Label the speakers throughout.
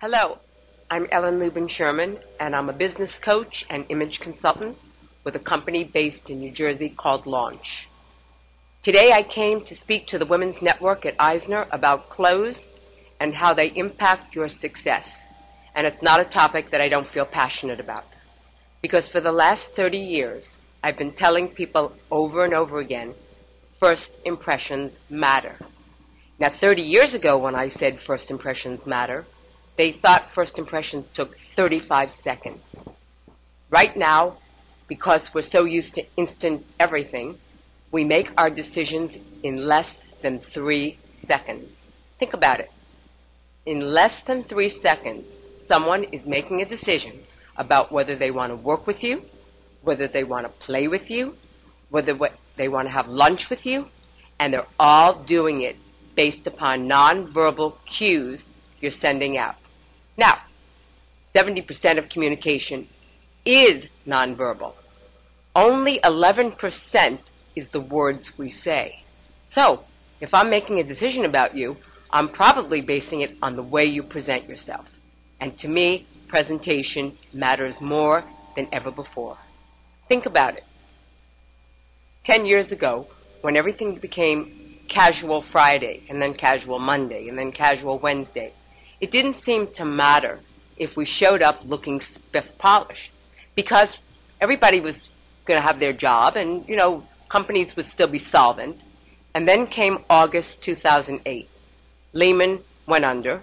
Speaker 1: Hello, I'm Lubin-Sherman, and I'm a business coach and image consultant with a company based in New Jersey called Launch. Today I came to speak to the Women's Network at Eisner about clothes and how they impact your success. And it's not a topic that I don't feel passionate about. Because for the last 30 years, I've been telling people over and over again, first impressions matter. Now, 30 years ago when I said first impressions matter, they thought first impressions took 35 seconds. Right now, because we're so used to instant everything, we make our decisions in less than 3 seconds. Think about it. In less than 3 seconds, someone is making a decision about whether they want to work with you, whether they want to play with you, whether they want to have lunch with you, and they're all doing it based upon nonverbal cues you're sending out. Now, 70% of communication is nonverbal. Only 11% is the words we say. So, if I'm making a decision about you, I'm probably basing it on the way you present yourself. And to me, presentation matters more than ever before. Think about it. 10 years ago, when everything became casual Friday, and then casual Monday, and then casual Wednesday, it didn't seem to matter if we showed up looking spiff polished, because everybody was going to have their job and, companies would still be solvent. And then came August 2008. Lehman went under.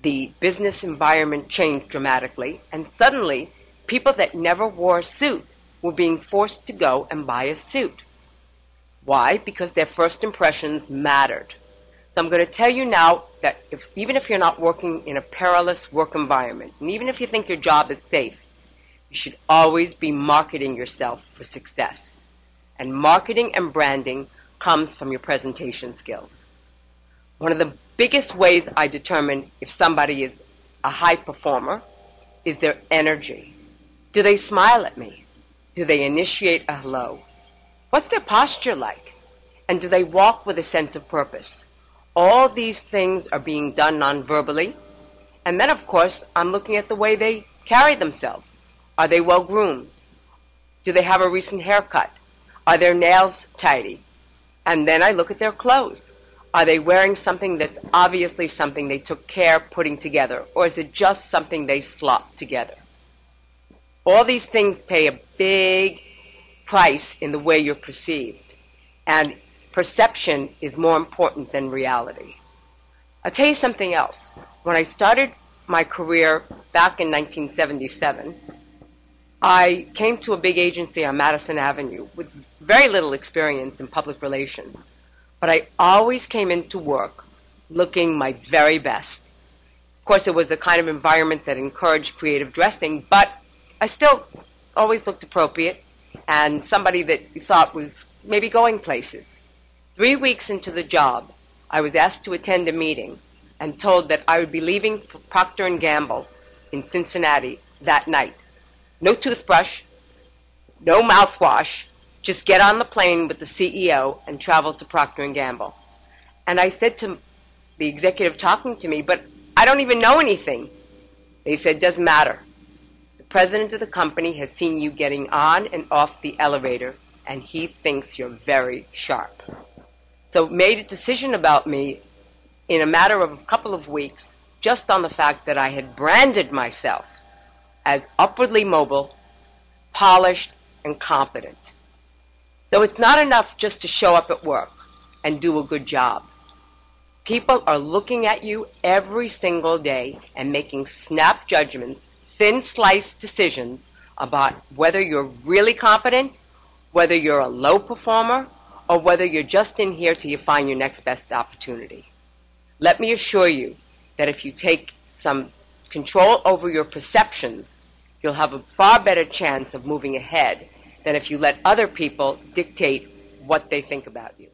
Speaker 1: The business environment changed dramatically, and suddenly people that never wore a suit were being forced to go and buy a suit. Why? Because their first impressions mattered. So I'm going to tell you now that even if you're not working in a perilous work environment, and even if you think your job is safe, you should always be marketing yourself for success. And marketing and branding comes from your presentation skills. One of the biggest ways I determine if somebody is a high performer is their energy. Do they smile at me? Do they initiate a hello? What's their posture like? And do they walk with a sense of purpose? All these things are being done non-verbally. And then, of course, I'm looking at the way they carry themselves. Are they well-groomed? Do they have a recent haircut? Are their nails tidy? And then I look at their clothes. Are they wearing something that's obviously something they took care putting together, or is it just something they slopped together? All these things pay a big price in the way you're perceived. And perception is more important than reality. I'll tell you something else. When I started my career back in 1977, I came to a big agency on Madison Avenue with very little experience in public relations. But I always came into work looking my very best. Of course, it was the kind of environment that encouraged creative dressing, but I still always looked appropriate and somebody that you thought was maybe going places. 3 weeks into the job, I was asked to attend a meeting and told that I would be leaving for Procter & Gamble in Cincinnati that night. No toothbrush, no mouthwash, just get on the plane with the CEO and travel to Procter & Gamble. And I said to the executive talking to me, but I don't even know anything. They said, doesn't matter. The president of the company has seen you getting on and off the elevator, and he thinks you're very sharp. So made a decision about me in a matter of a couple of weeks, just on the fact that I had branded myself as upwardly mobile, polished, and competent. So it's not enough just to show up at work and do a good job. People are looking at you every single day and making snap judgments, thin sliced decisions about whether you're really competent, whether you're a low performer, or whether you're just in here till you find your next best opportunity. Let me assure you that if you take some control over your perceptions, you'll have a far better chance of moving ahead than if you let other people dictate what they think about you.